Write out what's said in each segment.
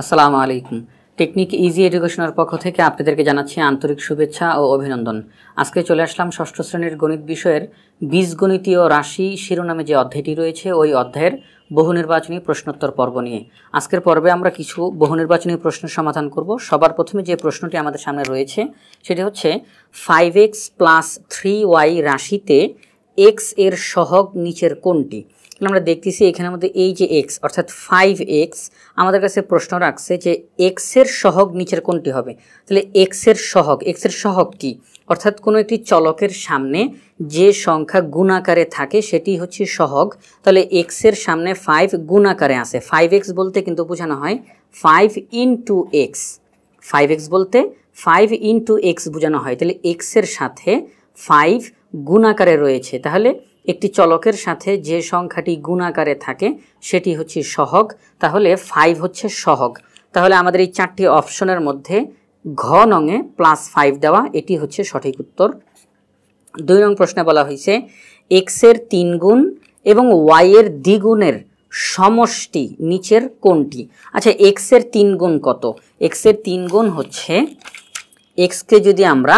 আসসালামু আলাইকুম। Technique easy এডুকেশনের পক্ষ থেকে আপনাদেরকে জানাচ্ছি আন্তরিক শুভেচ্ছা ও অভিনন্দন। আজকে চলে আসলাম ষষ্ঠ শ্রেণীর গণিত বিষয়ের বীজগণিতীয় রাশি শিরোনামে যে অধ্যায়টি রয়েছে ওই অধ্যায়ের বহুনির্বাচনী প্রশ্নোত্তর পর্ব নিয়ে। আজকের পর্বে আমরা কিছু বহুনির্বাচনী প্রশ্নের সমাধান করব। সবার প্রথমে যে প্রশ্নটি আমাদের সামনে রয়েছে সেটি হচ্ছে 5x + 3y রাশিতে x এর সহগ নিচের কোনটি? আমরা দেখতেছি এখানের মধ্যে এই যে x অর্থাৎ 5x আমাদের কাছে প্রশ্ন রাখছে যে x এর সহগ নিচের কোনটি হবে। তাহলে x এর সহগ কি? অর্থাৎ কোনো একটি চলকের সামনে যে সংখ্যা গুণাকারে থাকে সেটি হচ্ছে সহগ। তাহলে x এর সামনে 5 গুণাকারে আছে। 5x বলতে কিন্তু বোঝানো হয় 5 × x। 5x বলতে 5 × x বোঝানো হয়। তাহলে x এর সাথে 5 গুণাকারে রয়েছে। তাহলে একটি চলকের সাথে যে সংখ্যাটি গুণাকারে থাকে সেটি হচ্ছে সহগ। তাহলে 5 হচ্ছে সহগ। তাহলে আমাদের এই চারটি অপশনের মধ্যে ঘ নঙে +5 দেওয়া এটি হচ্ছে সঠিক উত্তর। 2 নং প্রশ্নে বলা হয়েছে x এর 3 গুণ এবং y এর দ্বিগুণের সমষ্টি নিচের কোনটি? আচ্ছা, x এর 3 গুণ কত? x এর 3 গুণ হচ্ছে x কে যদি আমরা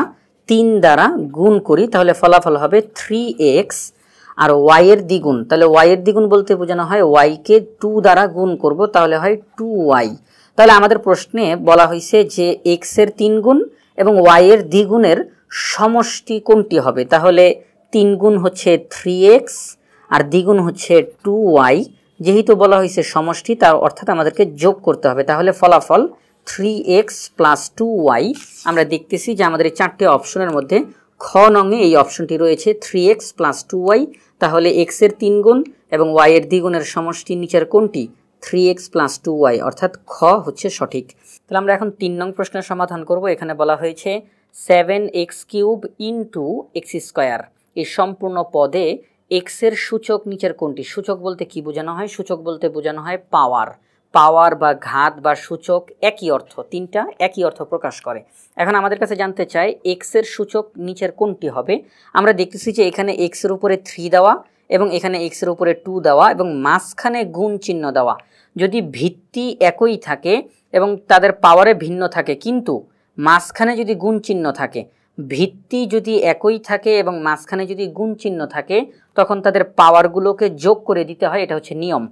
3 দ্বারা গুণ করি তাহলে ফলাফল হবে 3x। আর y এর দ্বিগুণ, তাহলে y এর দ্বিগুণ বলতে বোঝানো হয় y কে 2 দ্বারা গুণ করব তাহলে হয় 2y। তাহলে আমাদের প্রশ্নে বলা হয়েছে যে x এর 3 গুণ এবং y এর দ্বিগুণের সমষ্টি কোনটি হবে? তাহলে 3 গুণ হচ্ছে 3x আর দ্বিগুণ হচ্ছে 2y। যেহেতু বলা হয়েছে সমষ্টি তার অর্থাৎ আমাদেরকে যোগ করতে হবে। তাহলে ফলাফল 3x + 2y। আমরা দেখতেছি যে আমাদের এই চারটি অপশনের মধ্যে খ নঙে এই অপশনটি রয়েছে 3x + 2y। তাহলে x এর 3 গুণ এবং y এর দ্বিগুণের সমষ্টি নিচের কোনটি? 3x + 2y, অর্থাৎ খ হচ্ছে সঠিক। তাহলে আমরা এখন 3 নং প্রশ্নের সমাধান করব। এখানে বলা হয়েছে 7x³ × x²। এই সম্পূর্ণ পদে x এর সূচক নিচের কোনটি? সূচক বলতে কি বোঝানো হয়? সূচক বলতে বোঝানো হয় পাওয়ার। পাওয়ার বা ঘাত বা সূচক একই অর্থ, তিনটা একই অর্থ প্রকাশ করে। এখন আমাদের কাছে জানতে চাই x এর সূচক নিচের কোনটি হবে। আমরা দেখতেছি যে এখানে x এর উপরে 3 দেওয়া এবং এখানে x এর উপরে 2 দেওয়া এবং মাঝখানে গুণ চিহ্ন দেওয়া। যদি ভিত্তি একই থাকে এবং তাদের পাওয়ারে ভিন্ন থাকে, কিন্তু মাঝখানে যদি গুণ চিহ্ন থাকে, ভিত্তি যদি একই থাকে এবং মাঝখানে যদি গুণ চিহ্ন থাকে, তখন তাদের পাওয়ারগুলোকে যোগ করে দিতে হয়। এটা হচ্ছে নিয়ম।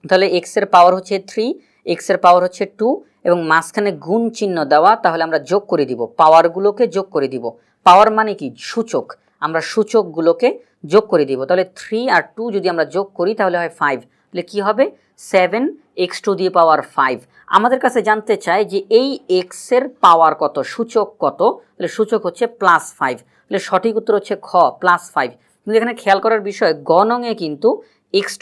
তাহলে x এর পাওয়ার হচ্ছে 3, x এর পাওয়ার হচ্ছে 2 এবং মাঝখানে গুণ চিহ্ন দেওয়া, তাহলে আমরা যোগ করে দিব, পাওয়ারগুলোকে যোগ করে দিব। পাওয়ার মানে কি? সূচক। আমরা সূচকগুলোকে যোগ করে দিব। তাহলে 3 আর 2 যদি আমরা যোগ করি তাহলে হয় 5। তাহলে কি হবে? 7x⁵ আমাদের কাছে জানতে চাই যে এই x এর পাওয়ার কত, সূচক কত? তাহলে সূচক হচ্ছে +5। তাহলে সঠিক উত্তর হচ্ছে খ +5। কিন্তু এখানে খেয়াল করার বিষয় গ নঙে কিন্তু x⁵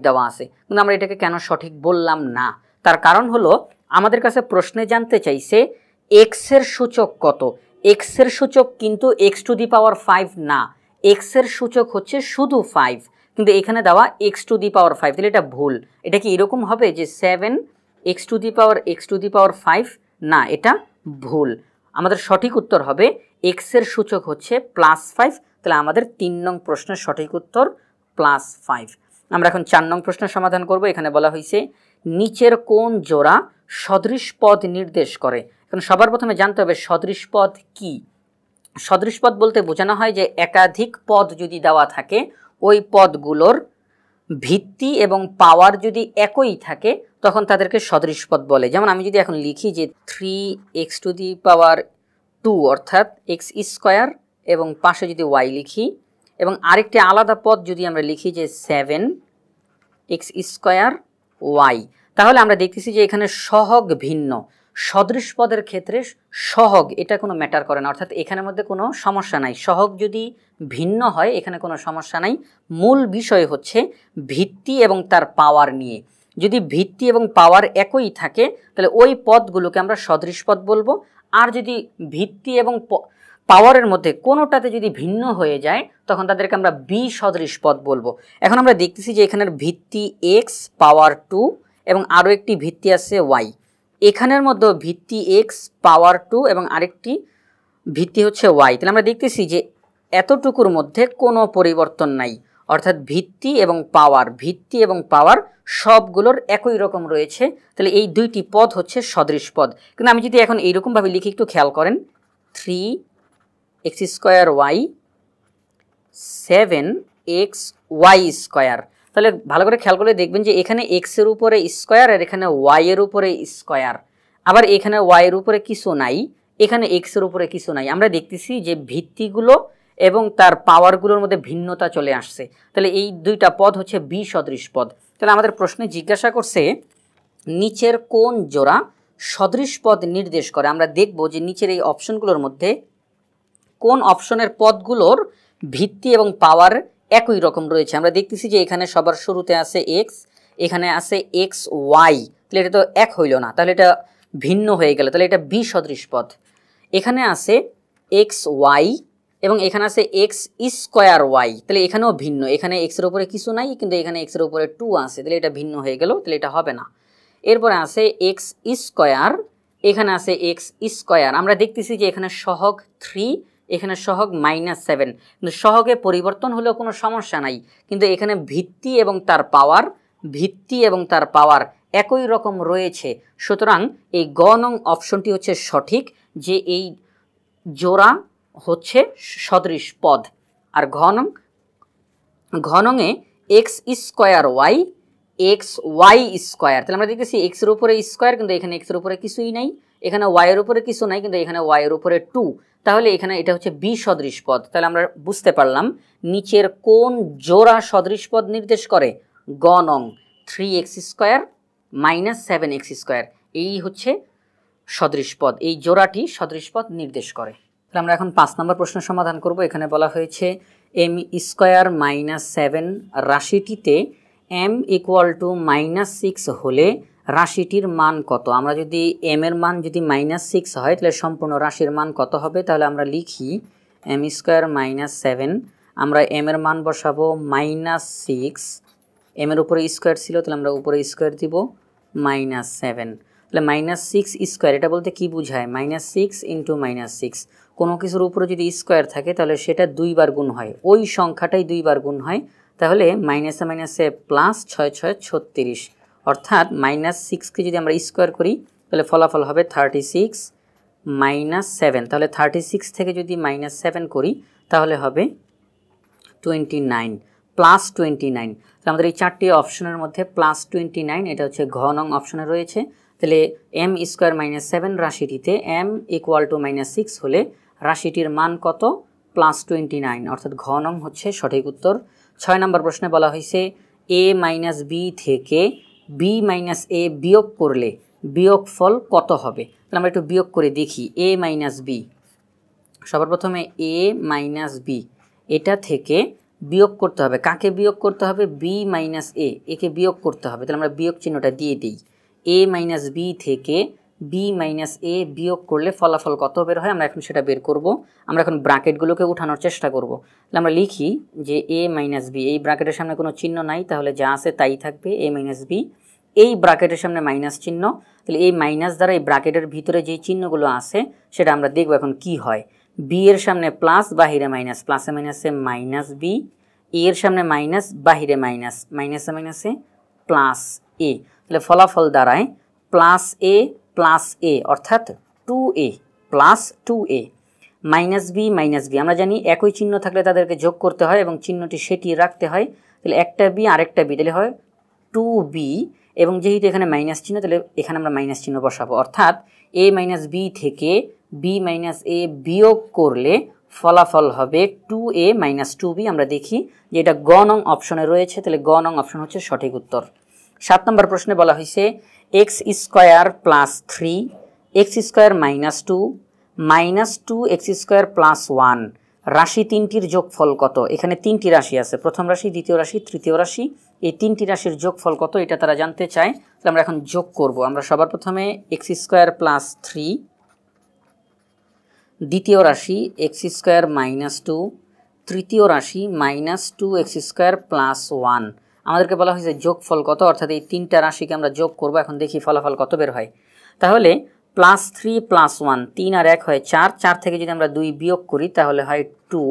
দেওয়া আছে, কিন্তু আমরা এটাকে কেন সঠিক বললাম না? তার কারণ হলো আমাদের কাছে প্রশ্নে জানতে চাইছে x এর সূচক কত। x এর সূচক কিন্তু x⁵ না, x এর সূচক হচ্ছে শুধু 5, কিন্তু এখানে দেওয়া x⁵। তাহলে এটা ভুল। এটা কি এরকম হবে যে 7x⁵ না, এটা ভুল। আমাদের সঠিক উত্তর হবে x এর সূচক হচ্ছে +5। তাহলে আমাদের 3 নং প্রশ্নের সঠিক উত্তর +5। আমরা এখন 4 নং প্রশ্নের সমাধান করব। এখানে বলা হয়েছে নিচের কোন জোড়া সদৃশ পদ নির্দেশ করে? এখন সবার প্রথমে জানতে হবে সদৃশ পদ কি। সদৃশ পদ বলতে বোঝানো হয় যে একাধিক পদ যদি দেওয়া থাকে, ওই পদগুলোর ভিত্তি এবং পাওয়ার যদি একই থাকে তখন তাদেরকে সদৃশ পদ বলে। যেমন আমি যদি এখন লিখি যে 3x⁵2 অর্থাৎ x² এবং পাশে যদি y লিখি, এবং আরেকটি আলাদা পদ যদি আমরা লিখি যে 7x²y, তাহলে আমরা দেখতেছি যে এখানে সহগ ভিন্ন। সদৃশ পদের ক্ষেত্রে সহগ এটা কোনো ম্যাটার করে না, অর্থাৎ এখানের মধ্যে কোনো সমস্যা নাই। সহগ যদি ভিন্ন হয় এখানে কোনো সমস্যা নাই। মূল বিষয় হচ্ছে ভিত্তি এবং তার পাওয়ার নিয়ে। যদি ভিত্তি এবং পাওয়ার একই থাকে তাহলে ওই পদগুলোকে আমরা সদৃশ পদ বলবো। আর যদি ভিত্তি এবং পাওয়ারের মধ্যে কোনোটাতে যদি ভিন্ন হয়ে যায় তখন তাদেরকে আমরা বিসদৃশ পদ বলবো। এখন আমরা দেখতেছি যে এখানের ভিত্তি x, পাওয়ার 2 এবং আরও একটি ভিত্তি আছে y। এখানের মধ্যে ভিত্তি x, পাওয়ার 2 এবং আরেকটি ভিত্তি হচ্ছে y। তাহলে আমরা দেখতেছি যে এতটুকুর মধ্যে কোনো পরিবর্তন নাই, অর্থাৎ ভিত্তি এবং পাওয়ার সবগুলোর একই রকম রয়েছে, তাহলে এই দুইটি পদ হচ্ছে সদৃশ পদ। কিন্তু আমি যদি এখন এইরকমভাবে লিখি, একটু খেয়াল করেন, 3x² y 7xy²। তাহলে ভালো করে খেয়াল করলে দেখবেন যে এখানে এক্সের উপরে স্কোয়ার আর এখানে ওয়াইয়ের উপরে স্কোয়ার, আবার এখানে ওয়াইয়ের উপরে কিছু নাই, এখানে এক্সের উপরে কিছু নাই। আমরা দেখতেছি যে ভিত্তিগুলো এবং তার পাওয়ারগুলোর মধ্যে ভিন্নতা চলে আসছে। তাহলে এই দুইটা পদ হচ্ছে বিসদৃশ পদ। তাহলে আমাদের প্রশ্নে জিজ্ঞাসা করছে নিচের কোন জোড়া সদৃশ পদ নির্দেশ করে। আমরা দেখব যে নিচের এই অপশনগুলোর মধ্যে কোন অপশনের পদগুলোর ভিত্তি এবং পাওয়ার একই রকম রয়েছে। আমরা দেখতেছি যে এখানে সবার শুরুতে আছে এক্স, এখানে আছে এক্স ওয়াই, তাহলে এটা তো এক হইল না, তাহলে এটা ভিন্ন হয়ে গেল, তাহলে এটা বিসদৃশ পদ। এখানে আছে এক্স ওয়াই এবং এখানে আছে x²y, তাহলে এখানেও ভিন্ন, এখানে এক্সের উপরে কিছু নাই কিন্তু এখানে এক্সের উপরে 2 আছে, তাহলে এটা ভিন্ন হয়ে গেল, তাহলে এটা হবে না। এরপরে আছে x², এখানে আছে x²। আমরা দেখতেছি যে এখানে সহগ 3, এখানে সহগ -7, কিন্তু সহগে পরিবর্তন হলেও কোনো সমস্যা নাই, কিন্তু এখানে ভিত্তি এবং তার পাওয়ার একই রকম রয়েছে। সুতরাং এই গ নং অপশনটি হচ্ছে সঠিক, যে এই জোড়া হচ্ছে সদৃশ পদ। আর ঘ নংয়ে x²y xy², তাহলে আমরা দেখতেছি এক্সের উপরে স্কোয়ার কিন্তু এখানে এক্সের উপরে কিছুই নাই, এখানে ওয়াইয়ের উপরে কিছু নাই কিন্তু এখানে ওয়াইয়ের উপরে 2, তাহলে এখানে এটা হচ্ছে বিসদৃশ পদ। তাহলে আমরা বুঝতে পারলাম নিচের কোন জোড়া সদৃশ পদ নির্দেশ করে। গ নং 3x² - 7x², এই হচ্ছে সদৃশ পদ, এই জোড়াটি সদৃশ পদ নির্দেশ করে। তাহলে আমরা এখন 5 নম্বর প্রশ্নের সমাধান করব। এখানে বলা হয়েছে m² - 7 রাশিটিতে m = -6 হলে রাশিটির মান কত। আমরা যদি m এর মান যদি -6 হয় তাহলে সম্পূর্ণ রাশির মান কত হবে। তাহলে আমরা লিখি m² - 7, আমরা m এর মান বসাবো -6, m এর উপরে স্কোয়ার ছিল তাহলে আমরা উপরে স্কোয়ার দিব -7, তাহলে -6², এটা বলতে কি বোঝায়, -6 × -6, কোনো কিছুর উপরে যদি স্কোয়ার থাকে তাহলে সেটা 2 বার গুণ হয়, ওই সংখ্যাটাই 2 বার গুণ হয়। তাহলে মাইনাসে মাইনাসে প্লাস 6 × 6 = 36, অর্থাৎ -6কে যদি আমরা স্কোয়ার করি তাহলে ফলাফল হবে 36 - 7, তাহলে 36 থেকে যদি -7 করি তাহলে হবে 29 +29। তাহলে আমাদের এই 4টি অপশনের মধ্যে +29 এটা হচ্ছে ঘ নং অপশনে রয়েছে। তাহলে m² - 7 রাশিটিতে m = -6 হলে রাশিটির মান কত, +29, অর্থাৎ ঘ নং হচ্ছে সঠিক উত্তর। 6 নম্বর প্রশ্নে বলা হয়েছে a - b থেকে b - a বিয়োগ করলে বিয়োগফল কত হবে। তাহলে আমরা একটু বিয়োগ করে দেখি। a - b, সবার প্রথমে a - b, এটা থেকে বিয়োগ করতে হবে, কাকে বিয়োগ করতে হবে, b - a, একে বিয়োগ করতে হবে। তাহলে আমরা বিয়োগ চিহ্নটা দিয়ে দিই। a - b থেকে b - a বিয়োগ করলে ফলাফল কত বের হয় আমরা এখন সেটা বের করব। আমরা এখন ব্র্যাকেটগুলোকে উঠানোর চেষ্টা করব। তাহলে আমরা লিখি যে a - b, এই ব্র্যাকেটের সামনে কোনো চিহ্ন নাই তাহলে যা আছে তাই থাকবে, a - b, এই ব্র্যাকেটের সামনে মাইনাস চিহ্ন, তাহলে এই মাইনাস দ্বারা এই ব্র্যাকেটের ভিতরে যেই চিহ্নগুলো আছে সেটা আমরা দেখব এখন কি হয়। b এর সামনে প্লাস, বাহিরে মাইনাস, প্লাসে মাইনাসে -b, a এর সামনে মাইনাস, বাহিরে মাইনাস, মাইনাসে মাইনাসে +a, তাহলে ফলাফল দাঁড়ায় +a, অর্থাৎ 2a, +2a, -b - b, আমরা জানি একই চিহ্ন থাকলে তাদেরকে যোগ করতে হয় এবং চিহ্নটি সেটি রাখতে হয়। তাহলে একটা b আরেকটা b, তাহলে হয় 2b, এবং যেহেতু এখানে মাইনাস চিহ্ন তাহলে এখানে আমরা মাইনাস চিহ্ন বসাবো, অর্থাৎ a - b থেকে b - a বিয়োগ করলে ফলাফল হবে 2a - 2b। আমরা দেখি যে এটা গ নং অপশনে রয়েছে, তাহলে গ নং অপশন হচ্ছে সঠিক উত্তর। 7 নম্বর প্রশ্নে বলা হয়েছে x² + 3 x² - 2 -2x² + 1 রাশি তিনটির যোগফল কত। এখানে 3টি রাশি আছে, প্রথম রাশি, দ্বিতীয় রাশি, তৃতীয় রাশি, এই 3টি রাশির যোগফল কত এটা তারা জানতে চায়। তাহলে আমরা এখন যোগ করব। আমরা সবার প্রথমে x² + 3, দ্বিতীয় রাশি x² - 2, তৃতীয় রাশি -2x² + 1, আমাদেরকে বলা হয়েছে যোগফল কত, অর্থাৎ এই 3টা রাশিকে আমরা যোগ করব। এখন দেখি ফলাফল কত বের হয়। তাহলে +3 + 1, 3 আর 1 হয় 4, 4 থেকে যদি আমরা 2 বিয়োগ করি তাহলে হয় 2,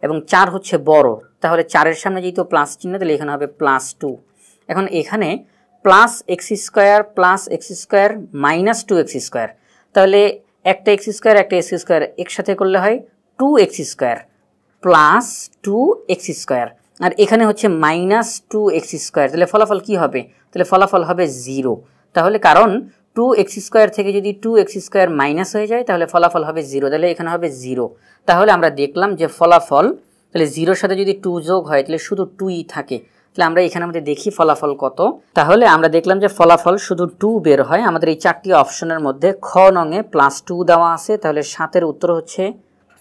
এবং 4 হচ্ছে বড়, তাহলে 4 এর সামনে যেহেতু প্লাস চিহ্ন তাহলে এখানে হবে +2। এখন এখানে plus X square minus 2x square, তাহলে একটা এক্স স্কোয়ার একটা এক্স স্কোয়ার একসাথে করলে হয় 2x square plus 2x square, আর এখানে হচ্ছে মাইনাস 2x স্কোয়ার, তাহলে ফলাফল কি হবে? তাহলে ফলাফল হবে 0। তাহলে কারণ 2x স্কোয়ার থেকে যদি 2x স্কোয়ার মাইনাস হয়ে যায় তাহলে ফলাফল হবে 0, তাহলে এখানে হবে 0। তাহলে আমরা দেখলাম যে ফলাফল, তাহলে 0-র সাথে যদি 2 যোগ হয় তাহলে শুধু 2ই থাকে। তাহলে আমরা এখানে আমাদের দেখি ফলাফল কত। তাহলে আমরা দেখলাম যে ফলাফল শুধু 2 বের হয়। আমাদের এই 4টি অপশনের মধ্যে খ নঙে +2 দেওয়া আছে, তাহলে 7-এর উত্তর হচ্ছে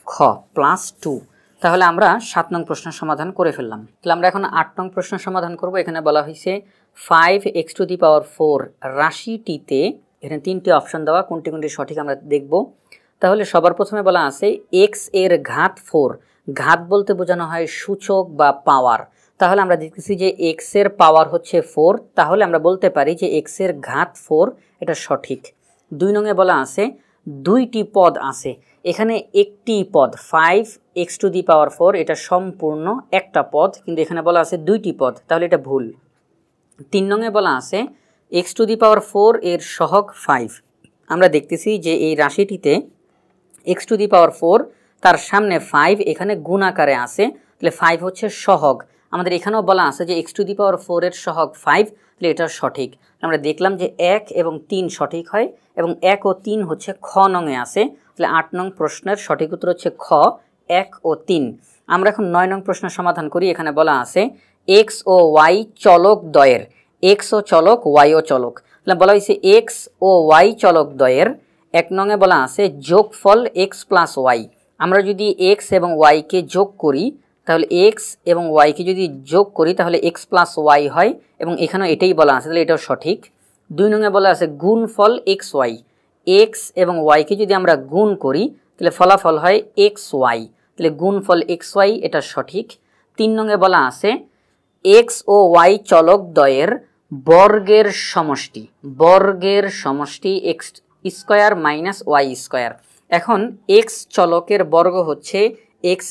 খ +2। তাহলে আমরা 7 নং প্রশ্নের সমাধান করে ফেললাম। তাহলে আমরা এখন 8 নং প্রশ্নের সমাধান করব। এখানে বলা হয়েছে 5x⁴ রাশিটিতে, এখানে 3টি অপশন দেওয়া, কোনটি কোনটি সঠিক আমরা দেখব। তাহলে সবার প্রথমে বলা আছে x এর ঘাত 4, ঘাত বলতে বোঝানো হয় সূচক বা পাওয়ার। তাহলে আমরা দেখতেছি যে x এর পাওয়ার হচ্ছে 4, তাহলে আমরা বলতে পারি যে x এর ঘাত 4, এটা সঠিক। 2 নঙে বলা আছে 2টি পদ আছে, এখানে একটি পদ 5x⁴, এটা সম্পূর্ণ একটা পদ, কিন্তু এখানে বলা আছে 2টি পদ, তাহলে এটা ভুল। 3 নঙে বলা আছে x⁴ এর সহগ 5। আমরা দেখতেছি যে এই রাশিটিতে x⁴ তার সামনে 5 এখানে গুণ আকারে আছে, তাহলে 5 হচ্ছে সহগ। আমাদের এখানেও বলা আছে যে x⁴ এর সহগ 5, তাহলে এটা সঠিক। আমরা দেখলাম যে 1 এবং 3 সঠিক হয়, এবং 1 ও 3 হচ্ছে খ নঙে আছে, তাহলে 8 নং প্রশ্নের সঠিক উত্তর হচ্ছে খ 1 ও 3। আমরা এখন 9 নং প্রশ্নের সমাধান করি। এখানে বলা আছে x ও y চলক দ্বয়ের, x ও চলক y ও চলক, তাহলে বলা হয়েছে x ও y চলক দ্বয়ের 1 নঙে বলা আছে যোগফল x + y। আমরা যদি x এবং y কে যোগ করি, তাহলে x এবং y কে যদি যোগ করি তাহলে x + y হয়, এবং এখানেও এটাই বলা আছে, তাহলে এটাও সঠিক। 2 নঙে বলা আছে গুণফল xy, x এবং y কে যদি আমরা গুণ করি তাহলে ফলাফল হয় xy, তাহলে গুণফল xy, এটা সঠিক। 3 নঙে বলা আছে x ও y চলক দ্বয়ের বর্গের সমষ্টি, x² - y²। এখন x চলকের বর্গ হচ্ছে x²,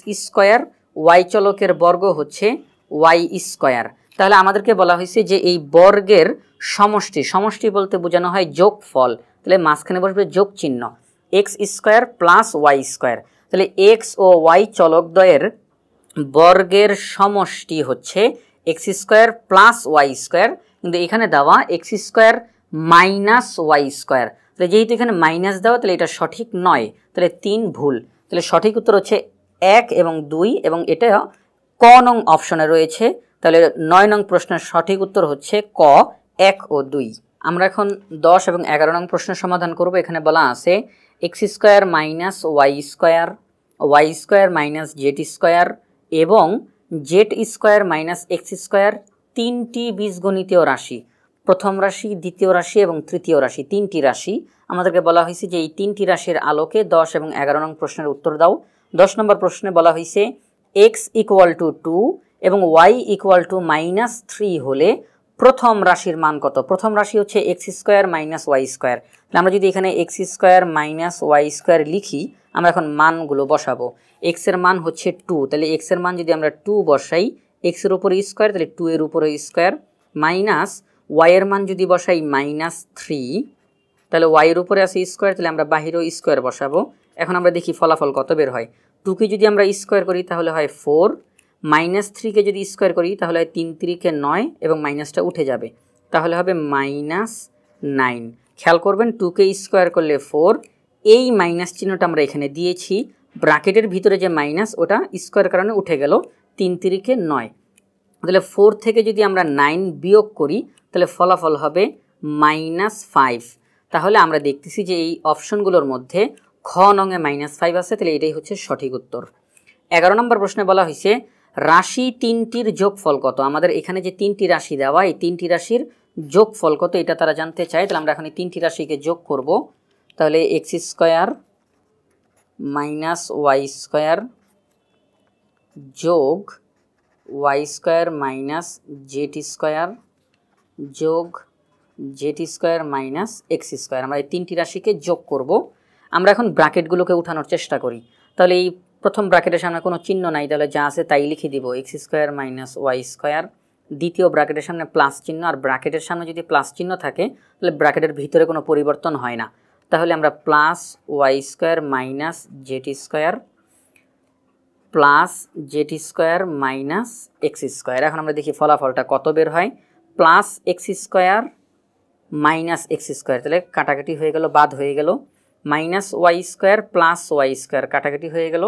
y চলকের বর্গ হচ্ছে y²। তাহলে আমাদেরকে বলা হয়েছে যে এই বর্গের সমষ্টি, সমষ্টি বলতে বোঝানো হয় যোগফল, তাহলে মাঝখানে বসবে যোগ চিহ্ন, x² + y²। তাহলে x ও y চলকদ্বয়ের বর্গের সমষ্টি হচ্ছে x² + y², কিন্তু এখানে দেওয়া x² - y², তাহলে যেহেতু এখানে মাইনাস দেওয়া তাহলে এটা সঠিক নয়, তাহলে 3 ভুল। তাহলে সঠিক উত্তর হচ্ছে 1 এবং 2, এবং এটা ক নং অপশনে রয়েছে। তাহলে 9 নং প্রশ্নের সঠিক উত্তর হচ্ছে ক 1 ও 2। আমরা এখন 10 এবং 11 নং প্রশ্নের সমাধান করব। এখানে বলা আছে x² - y² - z² এবং z² - x², 3টি বীজগণিতীয় রাশি, প্রথম রাশি, দ্বিতীয় রাশি এবং তৃতীয় রাশি, 3টি রাশি। আমাদেরকে বলা হয়েছে যে এই 3টি রাশির আলোকে 10 এবং 11 নং প্রশ্নের উত্তর দাও। 10 নম্বর প্রশ্নে বলা হয়েছে x = 2 এবং y = -3 হলে প্রথম রাশির মান কত? প্রথম রাশি হচ্ছে x² - y²। আমরা যদি এখানে x² - y² লিখি, আমরা এখন মানগুলো বসাবো। x এর মান হচ্ছে 2, তাহলে x এর মান যদি আমরা 2 বসাই, x এর উপরে স্কোয়ার, তাহলে 2 এর উপরে স্কোয়ার, মাইনাস y এর মান যদি বসাই -3, তাহলে y এর উপরে আছে স্কোয়ার, তাহলে আমরা বাহিরেও স্কোয়ার বসাবো। এখন আমরা দেখি ফলাফল কত বের হয়। 2 কে যদি আমরা স্কোয়ার করি তাহলে হয় 4, -3 কে যদি স্কোয়ার করি তাহলে হয় 3 × 3 = 9, এবং মাইনাসটা উঠে যাবে, তাহলে হবে -9। খেয়াল করবেন 2 কে স্কোয়ার করলে 4, এই মাইনাস চিহ্নটা আমরা এখানে দিয়েছি, ব্র্যাকেটের ভিতরে যে মাইনাস ওটা স্কোয়ার কারণে উঠে গেল, 3 × 3 = 9। তাহলে 4 থেকে যদি আমরা 9 বিয়োগ করি তাহলে ফলাফল হবে -5। তাহলে আমরা দেখতেছি যে এই অপশনগুলোর মধ্যে খ নঙে -5 আছে, তাহলে এটাই হচ্ছে সঠিক উত্তর। 11 নম্বর প্রশ্নে বলা হয়েছে রাশি 3টির যোগফল কত? আমাদের এখানে যে 3টি রাশি দেওয়া, এই 3টি রাশির যোগফল কত এটা তারা জানতে চায়। তাহলে আমরা এখন এই 3টি রাশিকে যোগ করব। তাহলে x² - y² যোগ y² - z² যোগ z² - x², আমরা এই 3টি রাশিকে যোগ করব। আমরা এখন ব্র্যাকেটগুলোকে উঠানোর চেষ্টা করি। তাহলে এই প্রথম ব্র্যাকেটের সামনে কোনো চিহ্ন নাই, তাহলে যা আছে তাই লিখে দিব, x² - y² দ্বিতীয় ব্র্যাকেটের সামনে প্লাস চিহ্ন, আর ব্র্যাকেটের সামনে যদি প্লাস চিহ্ন থাকে তাহলে ব্র্যাকেটের ভিতরে কোনো পরিবর্তন হয় না। তাহলে আমরা plus Y square minus Z square plus Z square minus X square. এখন আমরা দেখি ফলাফলটা কত বের হয়। Plus X square minus X square, তাহলে কাটাকাটি হয়ে গেল, বাদ হয়ে গেল। Minus Y square plus Y square, কাটাকাটি হয়ে গেল।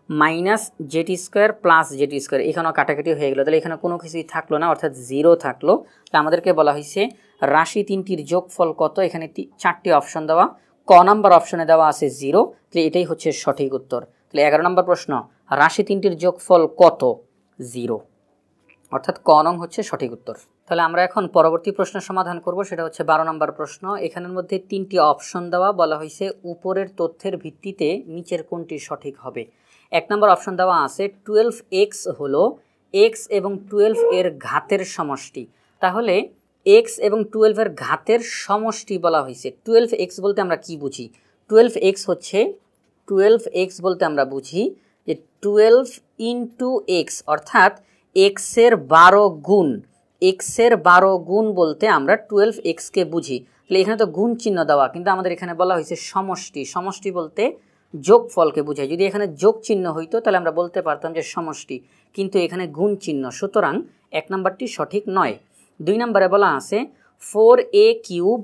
Minus Z square plus Z square, এখানেও কাটাকাটি হয়ে গেলো, তাহলে এখানে কোনো কিছুই থাকলো না, অর্থাৎ জিরো থাকলো। তাহলে আমাদেরকে বলা হয়েছে রাশি তিনটির যোগফল কত। এখানে চারটি অপশন দেওয়া, ক নাম্বার অপশনে দেওয়া আছে জিরো, তাহলে এটাই হচ্ছে সঠিক উত্তর। তাহলে 11 নম্বর প্রশ্ন, রাশি তিনটির যোগফল কত? জিরো, অর্থাৎ ক নং হচ্ছে সঠিক উত্তর। তাহলে আমরা এখন পরবর্তী প্রশ্নের সমাধান করব, সেটা হচ্ছে 12 নম্বর প্রশ্ন। এখানের মধ্যে তিনটি অপশন দেওয়া, বলা হয়েছে উপরের তথ্যের ভিত্তিতে নিচের কোনটি সঠিক হবে। 1 নম্বর অপশন দেওয়া আছে 12x হলো x এবং 12 এর ঘাতের সমষ্টি। তাহলে x এবং 12 এর ঘাতের সমষ্টি বলা হয়েছে। 12x বলতে আমরা কি বুঝি? 12x হচ্ছে 12x বলতে আমরা বুঝি যে 12 ইন্টু এক্স, অর্থাৎ x এর 12 গুণ। x এর 12 গুণ বলতে আমরা 12xকে বুঝি। তাহলে এখানে তো গুণ চিহ্ন দেওয়া, কিন্তু আমাদের এখানে বলা হয়েছে সমষ্টি। সমষ্টি বলতে যোগফলকে বোঝায়। যদি এখানে যোগ চিহ্ন হইতো তাহলে আমরা বলতে পারতাম যে সমষ্টি, কিন্তু এখানে গুণ চিহ্ন, সুতরাং 1 নম্বরটি সঠিক নয়। 2 নম্বরে বলা আছে 4a কিউব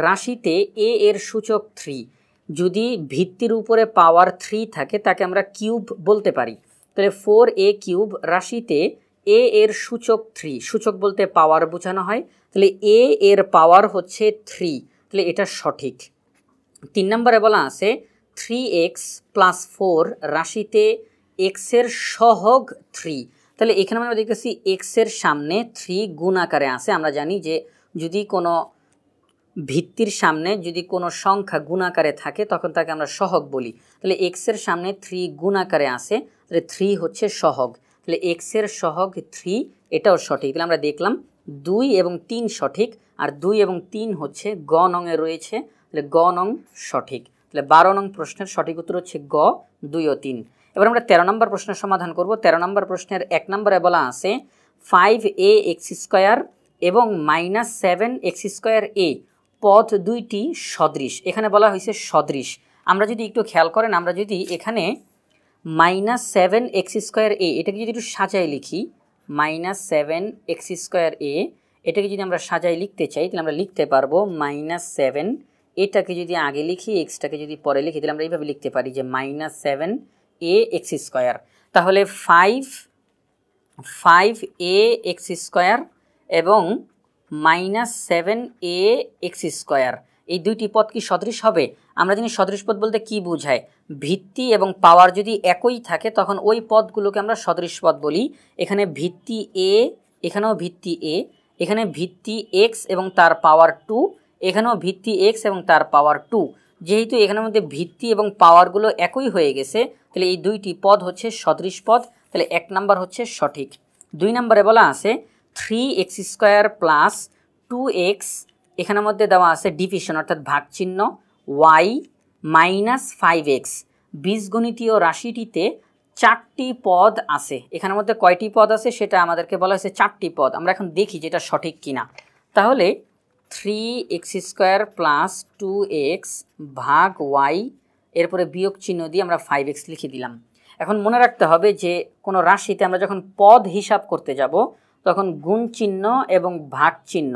রাশিতে a এর সূচক 3। যদি ভিত্তির উপরে পাওয়ার 3 থাকে তাকে আমরা কিউব বলতে পারি। তাহলে 4a কিউব রাশিতে a এর সূচক 3, সূচক বলতে পাওয়ার বোঝানো হয়, তাহলে a এর পাওয়ার হচ্ছে 3, তাহলে এটা সঠিক। 3 নম্বরে বলা আছে 3x প্লাস 4 রাশিতে x এর সহগ 3। তাহলে এখানে আমরা দেখতেছি x এর সামনে 3 গুণ আকারে আছে। আমরা জানি যে যদি কোনো ভিত্তির সামনে যদি কোনো সংখ্যা গুণ আকারে থাকে তখন তাকে আমরা সহগ বলি। তাহলে x এর সামনে 3 গুণ আকারে আছে, তাহলে 3 হচ্ছে সহগ, তাহলে x এর সহগ 3, এটাও সঠিক। তাহলে আমরা দেখলাম 2 এবং 3 সঠিক, আর 2 এবং 3 হচ্ছে গ নংয়ে রয়েছে, তাহলে গ নং সঠিক। তাহলে 12 নং প্রশ্নের সঠিক উত্তর হচ্ছে গ, 2 ও 3। এবার আমরা 13 নম্বর প্রশ্নের সমাধান করব। 13 নম্বর প্রশ্নের 1 নম্বরে বলা আছে 5ax স্কোয়ার এবং -7x স্কোয়ার a পদ দুইটি সদৃশ। এখানে বলা হয়েছে সদৃশ। আমরা যদি একটু খেয়াল করেন, আমরা যদি এখানে -7x স্কোয়ার a এটাকে যদি একটু সাজাই লিখি, -7x স্কোয়ার a এটাকে যদি আমরা সাজাই লিখতে চাই তাহলে আমরা লিখতে পারবো -7, এটাকে যদি আগে লিখি এক্সটাকে যদি পরে লিখি তাহলে আমরা এইভাবে লিখতে পারি যে -7ax স্কোয়ার। তাহলে 5ax স্কোয়ার এবং -7ax স্কোয়ার, এই দুইটি পদ কি সদৃশ হবে? আমরা জানি সদৃশ পদ বলতে কি বোঝায়, ভিত্তি এবং পাওয়ার যদি একই থাকে তখন ওই পদগুলোকে আমরা সদৃশ পদ বলি। এখানে ভিত্তি a, এখানেও ভিত্তি a, এখানে ভিত্তি x এবং তার পাওয়ার 2, এখানেও ভিত্তি x এবং তার পাওয়ার 2। যেহেতু এখানের মধ্যে ভিত্তি এবং পাওয়ারগুলো একই হয়ে গেছে তাহলে এই দুইটি পদ হচ্ছে সদৃশ পদ, তাহলে 1 নম্বর হচ্ছে সঠিক। 2 নম্বরে বলা আছে 3x স্কোয়ার প্লাস 2x, এখানের মধ্যে দেওয়া আছে ডিভিশন অর্থাৎ ভাগ চিহ্ন, y মাইনাস 5x। বীজগণিতীয় রাশিটিতে 4টি পদ আছে। এখানের মধ্যে কয়টি পদ আছে সেটা আমাদেরকে বলা হয়েছে 4টি পদ। আমরা এখন দেখি যেটা সঠিক কিনা। তাহলে 3x স্কোয়ার প্লাস 2x ভাগ y, এরপরে বিয়োগ চিহ্ন দিয়ে আমরা 5x লিখে দিলাম। এখন মনে রাখতে হবে যে কোনো রাশিতে আমরা যখন পদ হিসাব করতে যাব তখন গুণ চিহ্ন এবং ভাগ চিহ্ন,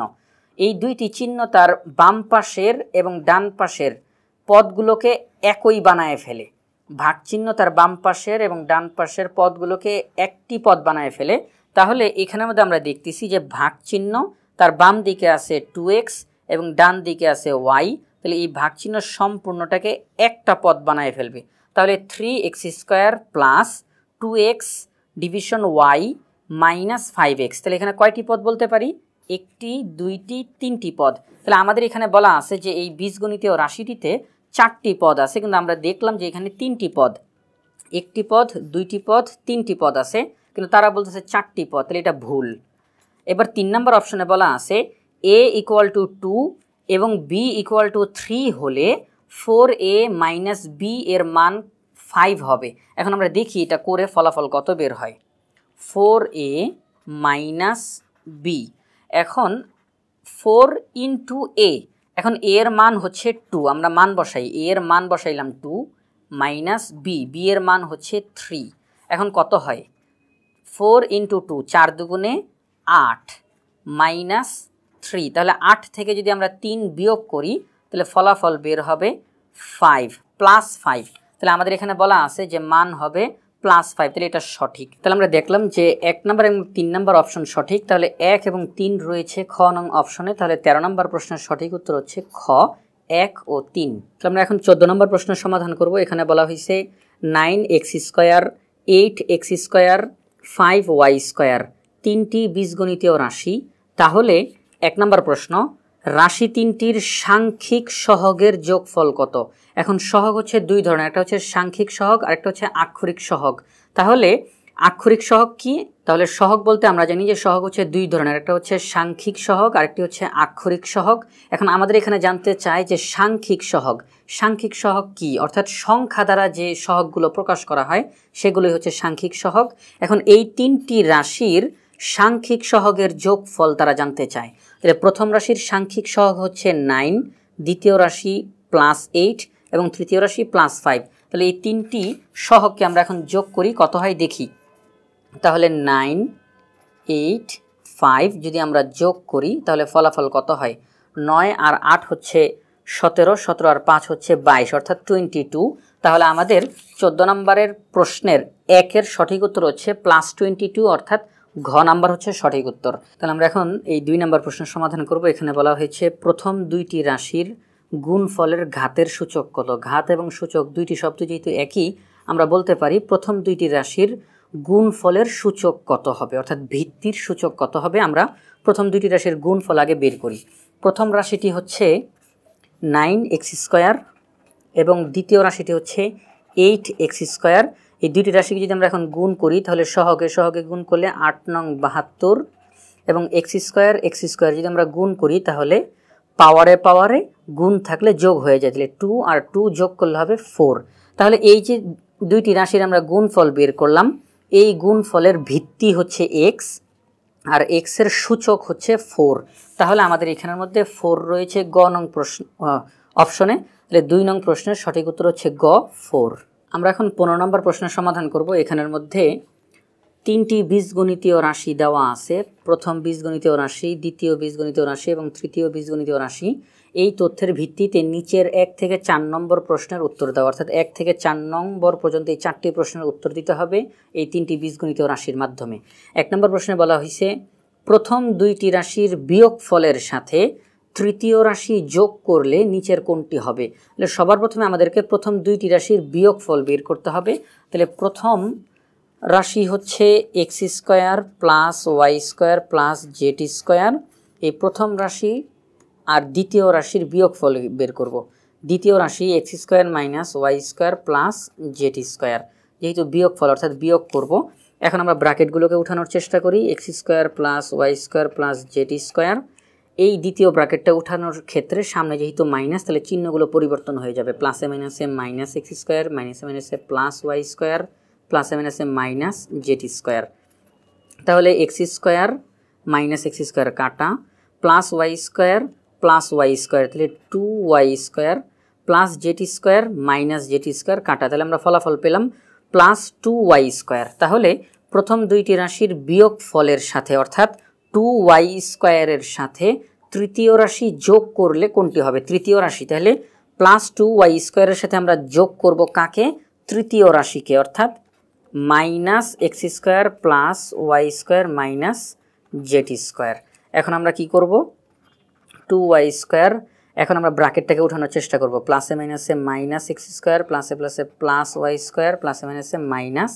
এই দুইটি চিহ্ন তার বাম পাশের এবং ডান পাশের পদগুলোকে একই বানায় ফেলে। ভাগ চিহ্ন তার বাম পাশের এবং ডান পাশের পদগুলোকে একটি পদ বানায় ফেলে। তাহলে এখানের মধ্যে আমরা দেখতেছি যে ভাগ চিহ্ন তার বাম দিকে আছে 2x এবং ডান দিকে আছে y, তাহলে এই ভাগ চিহ্ন সম্পূর্ণটাকে একটা পদ বানায় ফেলবে। তাহলে 3x square plus 2x division y minus 5x, তাহলে এখানে কয়টি পদ বলতে পারি? 1টি, 2টি, 3টি পদ। তাহলে আমাদের এখানে বলা আছে যে এই বীজগণিতীয় রাশিটিতে 4টি পদ আছে, কিন্তু আমরা দেখলাম যে এখানে 3টি পদ, 1টি পদ, 2টি পদ, 3টি পদ আছে, কিন্তু তারা বলতেছে 4টি পদ, তাহলে এটা ভুল। এবার 3 নম্বর অপশনে বলা আছে a = 2 এবং b = 3 হলে 4a মাইনাস b এর মান 5 হবে। এখন আমরা দেখি এটা করে ফলাফল কত বের হয়। 4a minus B. এখন 4 ইন্টু এ, এখন এ এর মান হচ্ছে 2, আমরা মান বসাই, এ এর মান বসাইলাম 2 মাইনাস বি, বি এর মান হচ্ছে 3। এখন কত হয় 4 ইন্টু 2, 4 দুগুণে 8 মাইনাস 3, তাহলে 8 থেকে যদি আমরা 3 বিয়োগ করি তাহলে ফলাফল বের হবে 5 প্লাস 5। তাহলে আমাদের এখানে বলা আছে যে মান হবে প্লাস 5, তাহলে এটা সঠিক। তাহলে আমরা দেখলাম যে 1 নম্বর এবং 3 নম্বর অপশন সঠিক, তাহলে 1 এবং 3 রয়েছে খ নং অপশনে। তাহলে 13 নম্বর প্রশ্নের সঠিক উত্তর হচ্ছে খ 1 ও 3। তাহলে আমরা এখন 14 নম্বর প্রশ্নের সমাধান করব। এখানে বলা হয়েছে 9x square 8x square 5y square তিনটি বীজগণিতীয় রাশি। তাহলে 1 নম্বর প্রশ্ন, রাশি তিনটির সাংখ্যিক সহগের যোগফল কত? এখন সহগ হচ্ছে দুই ধরনের, একটা হচ্ছে সাংখ্যিক সহগ আর একটা হচ্ছে আক্ষরিক সহগ। তাহলে আক্ষরিক সহগ কি? তাহলে সহগ বলতে আমরা জানি যে সহগ হচ্ছে দুই ধরনের, একটা হচ্ছে সাংখ্যিক সহগ আর একটি হচ্ছে আক্ষরিক সহগ। এখন আমাদের এখানে জানতে চাই যে সাংখ্যিক সহগ, সাংখ্যিক সহগ কি, অর্থাৎ সংখ্যা দ্বারা যে সহগগুলো প্রকাশ করা হয় সেগুলোই হচ্ছে সাংখ্যিক সহগ। এখন এই তিনটি রাশির সাংখ্যিক সহগের যোগফল তারা জানতে চায়। তাহলে প্রথম রাশির সাংখ্যিক সহগ হচ্ছে 9, দ্বিতীয় রাশি প্লাস 8 এবং তৃতীয় রাশি প্লাস 5। তাহলে এই তিনটি সহগকে আমরা এখন যোগ করি, কত হয় দেখি। তাহলে 9, 8, 5 যদি আমরা যোগ করি তাহলে ফলাফল কত হয়? 9 আর 8 হচ্ছে 17, 17 আর 5 হচ্ছে 22, অর্থাৎ 22। তাহলে আমাদের 14 নম্বরের প্রশ্নের 1-এর সঠিক উত্তর হচ্ছে +22, অর্থাৎ ঘ নাম্বার হচ্ছে সঠিক উত্তর। তাহলে আমরা এখন এই 2 নম্বর প্রশ্নের সমাধান করব। এখানে বলা হয়েছে প্রথম দুইটি রাশির গুণফলের ঘাতের সূচক কত? ঘাত এবং সূচক দুইটি শব্দ যেহেতু একই, আমরা বলতে পারি প্রথম দুইটি রাশির গুণফলের সূচক কত হবে, অর্থাৎ ভিত্তির সূচক কত হবে। আমরা প্রথম দুইটি রাশির গুণফল আগে বের করি। প্রথম রাশিটি হচ্ছে 9x স্কোয়ার এবং দ্বিতীয় রাশিটি হচ্ছে 8x স্কোয়ার। এই দুইটি রাশিকে যদি আমরা এখন গুণ করি তাহলে সহগে গুণ করলে 8 নং 72 এবং x স্কোয়ার যদি আমরা গুণ করি তাহলে পাওয়ারে গুণ থাকলে যোগ হয়ে যায়, তাহলে 2 আর 2 যোগ করলে হবে 4। তাহলে এই যে দুইটি রাশির আমরা গুণফল বের করলাম, এই গুণফলের ভিত্তি হচ্ছে x আর x এর সূচক হচ্ছে 4। তাহলে আমাদের এখানের মধ্যে 4 রয়েছে গ নং প্রশ্ন অপশনে। তাহলে 2 নং প্রশ্নের সঠিক উত্তর হচ্ছে গ 4। আমরা এখন 15 নম্বর প্রশ্নের সমাধান করব। এখানের মধ্যে 3টি বীজগণিতীয় রাশি দেওয়া আছে, প্রথম বীজগণিতীয় রাশি, দ্বিতীয় বীজগণিতীয় রাশি এবং তৃতীয় বীজগণিতীয় রাশি। এই তথ্যের ভিত্তিতে নিচের 1 থেকে 4 নম্বর প্রশ্নের উত্তর দাও, অর্থাৎ 1 থেকে 4 নম্বর পর্যন্ত এই 4টি প্রশ্নের উত্তর দিতে হবে এই 3টি বীজগণিতীয় রাশির মাধ্যমে। 1 নম্বর প্রশ্নে বলা হয়েছে প্রথম দুইটি রাশির বিয়োগফলের সাথে তৃতীয় রাশি যোগ করলে নিচের কোনটি হবে? তাহলে সবার প্রথমে আমাদেরকে প্রথম দুইটি রাশির বিয়োগফল বের করতে হবে। তাহলে প্রথম রাশি হচ্ছে x square plus Y square plus Z square, এই প্রথম রাশি। আর দ্বিতীয় রাশির বিয়োগফল বের করব। দ্বিতীয় রাশি x square minus Y square plus Z square, যেহেতু বিয়োগফল অর্থাৎ বিয়োগ করব। এখন আমরা ব্র্যাকেটগুলোকে উঠানোর চেষ্টা করি, x square plus Y square plus Z square. এই দ্বিতীয় ব্র্যাকেটটা উঠানোর ক্ষেত্রে সামনে যেহেতু মাইনাস, তাহলে চিহ্নগুলো পরিবর্তন হয়ে যাবে, প্লাসে মাইনাসে মাইনাস x স্কোয়ার, মাইনাসে মাইনাসে প্লাস ওয়াই স্কোয়ার, প্লাসে মাইনাসে মাইনাস জেড স্কোয়ার। তাহলে x square minus x square কাটা, plus Y square plus Y square, তাহলে 2y square plus Z square minus Z square কাটা, তাহলে আমরা ফলাফল পেলাম প্লাস 2y স্কোয়ার। তাহলে প্রথম দুইটি রাশির বিয়োগ ফলের সাথে অর্থাৎ 2y স্কোয়ারের সাথে তৃতীয় রাশি যোগ করলে কোনটি হবে? তৃতীয় রাশি। তাহলে প্লাস 2y স্কোয়ারের সাথে আমরা যোগ করব কাকে? তৃতীয় রাশিকে, অর্থাৎ minus X square plus Y square minus Z square. এখন আমরা কি করব? 2y স্কোয়ার, এখন আমরা ব্র্যাকেটটাকে উঠানোর চেষ্টা করব, প্লাসে মাইনাসে মাইনাস এক্স স্কোয়ার, প্লাসে প্লাসে প্লাস ওয়াই স্কোয়ার, প্লাসে মাইনাসে মাইনাস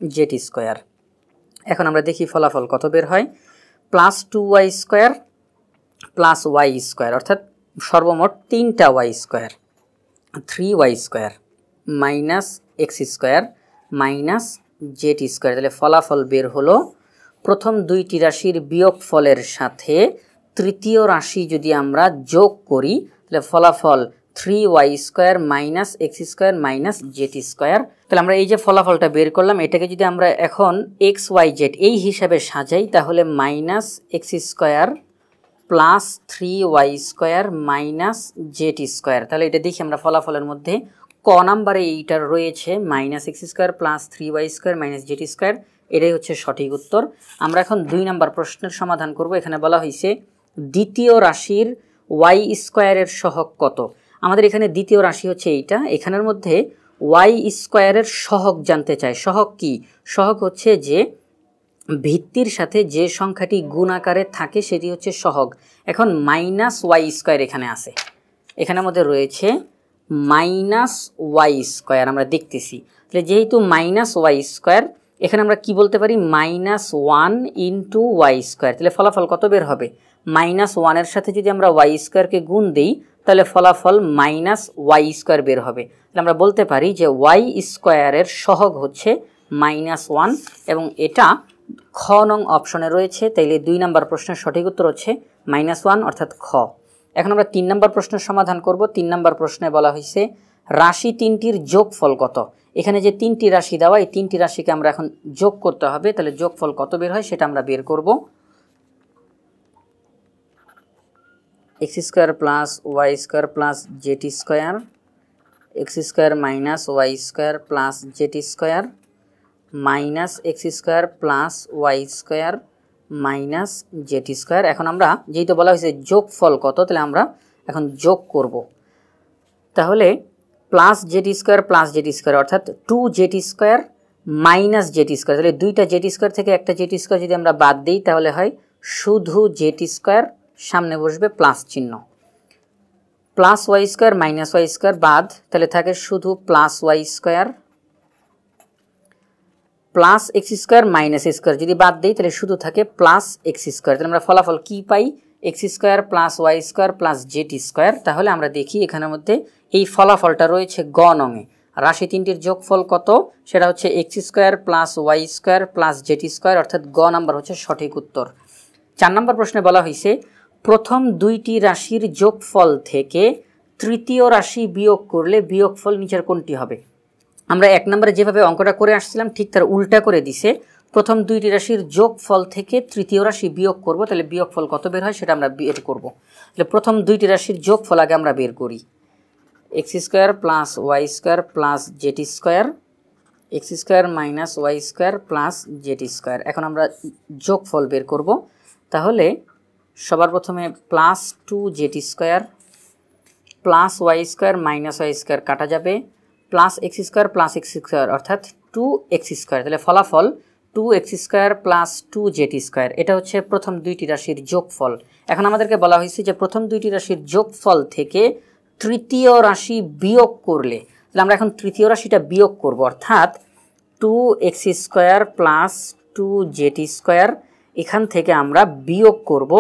জেড স্কোয়ার। এখন আমরা দেখি ফলাফল কত বের হয়। Plus 2y square plus Y square, অর্থাৎ সর্বমোট 3টা Y square, 3y square minus X square minus Z square. তাহলে ফলাফল বের হলো প্রথম দুইটি রাশির বিয়োগফলের সাথে তৃতীয় রাশি যদি আমরা যোগ করি তাহলে ফলাফল 3y square minus X square minus Z square. তাহলে আমরা এই যে ফলাফলটা বের করলাম, এটাকে যদি আমরা এখন এক্স ওয়াই জেড এই হিসাবে সাজাই, তাহলে minus X square plus 3y square minus Z square. তাহলে এটা দেখি আমরা ফলাফলের মধ্যে ক নাম্বারে এইটার রয়েছে minus X square plus 3y square minus Z square, এটাই হচ্ছে সঠিক উত্তর। আমরা এখন 2 নম্বর প্রশ্নের সমাধান করব। এখানে বলা হয়েছে দ্বিতীয় রাশির y স্কোয়ারের সহগ কত। আমাদের এখানে দ্বিতীয় রাশি হচ্ছে এইটা, এখানের মধ্যে y স্কোয়ারের সহগ জানতে চায়। সহগ কি? সহগ হচ্ছে যে ভিত্তির সাথে যে সংখ্যাটি গুণ আকারে থাকে সেটি হচ্ছে সহগ। এখন মাইনাস ওয়াই স্কোয়ার এখানে আছে, এখানের মধ্যে রয়েছে মাইনাস ওয়াই স্কোয়ার, আমরা দেখতেছি। তাহলে যেহেতু মাইনাস ওয়াই স্কোয়ার, এখানে আমরা কি বলতে পারি মাইনাস 1 ইন্টু ওয়াই স্কোয়ার। তাহলে ফলাফল কত বের হবে? মাইনাস 1-এর সাথে যদি আমরা ওয়াই স্কোয়ারকে গুণ দিই তাহলে ফলাফল মাইনাস ওয়াই স্কোয়ার বের হবে। তাহলে আমরা বলতে পারি যে ওয়াই স্কোয়ারের সহগ হচ্ছে -1 এবং এটা খ নং অপশনে রয়েছে। তাইলে 2 নম্বর প্রশ্নের সঠিক উত্তর হচ্ছে -1 অর্থাৎ খ। এখন আমরা 3 নম্বর প্রশ্নের সমাধান করব। 3 নম্বর প্রশ্নে বলা হয়েছে রাশি 3টির যোগফল কত। এখানে যে 3টি রাশি দেওয়া, এই 3টি রাশিকে আমরা এখন যোগ করতে হবে। তাহলে যোগফল কত বের হয় সেটা আমরা বের করব। X square plus Y square plus Z square, X square minus Y square plus Z square minus X square plus Y square minus Z square. এখন আমরা যেহেতু বলা হয়েছে যোগফল কত, তাহলে আমরা এখন যোগ করব। তাহলে plus Z square plus Z square অর্থাৎ 2 Z square minus Z square. তাহলে 2টা জেড স্কোয়ার থেকে একটা জেড স্কোয়ার যদি আমরা বাদ দিই তাহলে হয় শুধু জেড স্কোয়ার, সামনে বসবে প্লাস চিহ্ন, plus Y square minus Y square বাদ, তাহলে থাকে শুধু plus Y square plus X square minus square. যদি বাদ দিই তাহলে শুধু থাকে প্লাস এক্স স্কোয়ার। তাহলে আমরা ফলাফল কি পাই? X square plus Y square plus Z square. তাহলে আমরা দেখি এখানের মধ্যে এই ফলাফলটা রয়েছে গ নঙে। রাশি 3টির যোগফল কত সেটা হচ্ছে X square plus Y square plus Z square অর্থাৎ গ নাম্বার হচ্ছে সঠিক উত্তর। 4 নম্বর প্রশ্নে বলা হয়েছে প্রথম 2টি রাশির যোগফল থেকে তৃতীয় রাশি বিয়োগ করলে বিয়োগফল নিচের কোনটি হবে। আমরা 1 নম্বরে যেভাবে অঙ্কটা করে আসছিলাম ঠিক তার উল্টা করে দিছে। প্রথম 2টি রাশির যোগফল থেকে তৃতীয় রাশি বিয়োগ করব, তাহলে বিয়োগফল কত বের হয় সেটা আমরা বের করব। তাহলে প্রথম 2টি রাশির যোগফল আগে আমরা বের করি। X square plus Y square plus Z square, X square minus Y square plus Z square. এখন আমরা যোগফল বের করব। তাহলে সবার প্রথমে plus 2 Z square plus Y square minus Y square কাটা যাবে, plus X square plus X square অর্থাৎ 2 এক্স স্কোয়ার। তাহলে ফলাফল 2 X square plus 2 Z square. এটা হচ্ছে প্রথম 2টি রাশির যোগফল। এখন আমাদেরকে বলা হয়েছে যে প্রথম 2টি রাশির যোগফল থেকে তৃতীয় রাশি বিয়োগ করলে, তাহলে আমরা এখন তৃতীয় রাশিটা বিয়োগ করব অর্থাৎ 2 X square plus 2 Z square. এখান থেকে আমরা বিয়োগ করব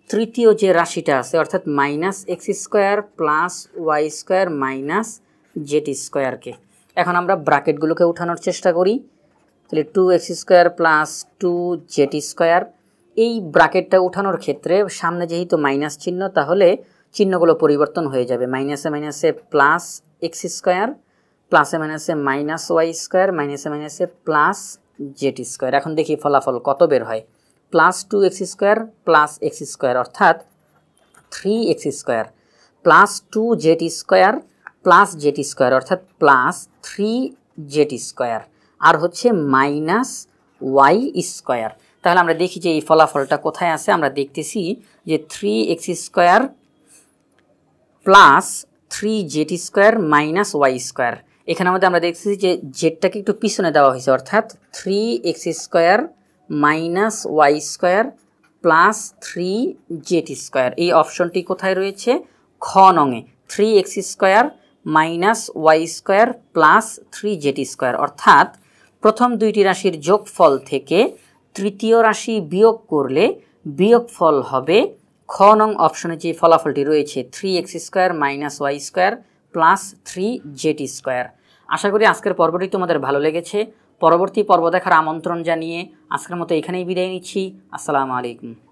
তৃতীয় যে রাশিটা আছে অর্থাৎ minus X square plus Y square minus Z স্কোয়ারকে। এখন আমরা ব্র্যাকেটগুলোকে উঠানোর চেষ্টা করি। তাহলে 2 X square plus 2 Z square. এই ব্র্যাকেটটা উঠানোর ক্ষেত্রে সামনে যেহেতু মাইনাস চিহ্ন তাহলে চিহ্নগুলো পরিবর্তন হয়ে যাবে। মাইনাসে মাইনাসে প্লাস এক্স স্কোয়ার, প্লাসে মাইনাসে মাইনাস ওয়াই স্কোয়ার, মাইনাসে মাইনাসে প্লাস জেড স্কোয়ার। এখন দেখি ফলাফল কত বের হয়। Plus 2 X square plus X square অর্থাৎ 3 X square plus 2 Z square plus Z square অর্থাৎ প্লাস 3 জেড স্কোয়ার আর হচ্ছে মাইনাস ওয়াই স্কোয়ার। তাহলে আমরা দেখি যে এই ফলাফলটা কোথায় আছে। আমরা দেখতেছি যে 3 X square plus 3 Z square minus Y square. এখানে আমাদের আমরা দেখতেছি যে জেডটাকে একটু পিছনে দেওয়া হয়েছে অর্থাৎ 3 X square minus Y square plus 3 Z square. এই অপশনটি কোথায় রয়েছে? খ নঙে। 3 X square minus Y square plus 3 Z square অর্থাৎ প্রথম 2টি রাশির যোগফল থেকে তৃতীয় রাশি বিয়োগ করলে বিয়োগফল হবে খ নং অপশনে যে ফলাফলটি রয়েছে 3 X square minus Y square plus 3 Z square. আশা করি আজকের পর্বটি তোমাদের ভালো লেগেছে। পরবর্তী পর্ব দেখার আমন্ত্রণ জানিয়ে আজকের মতো এখানেই বিদায় নিচ্ছি। আসসালামু আলাইকুম।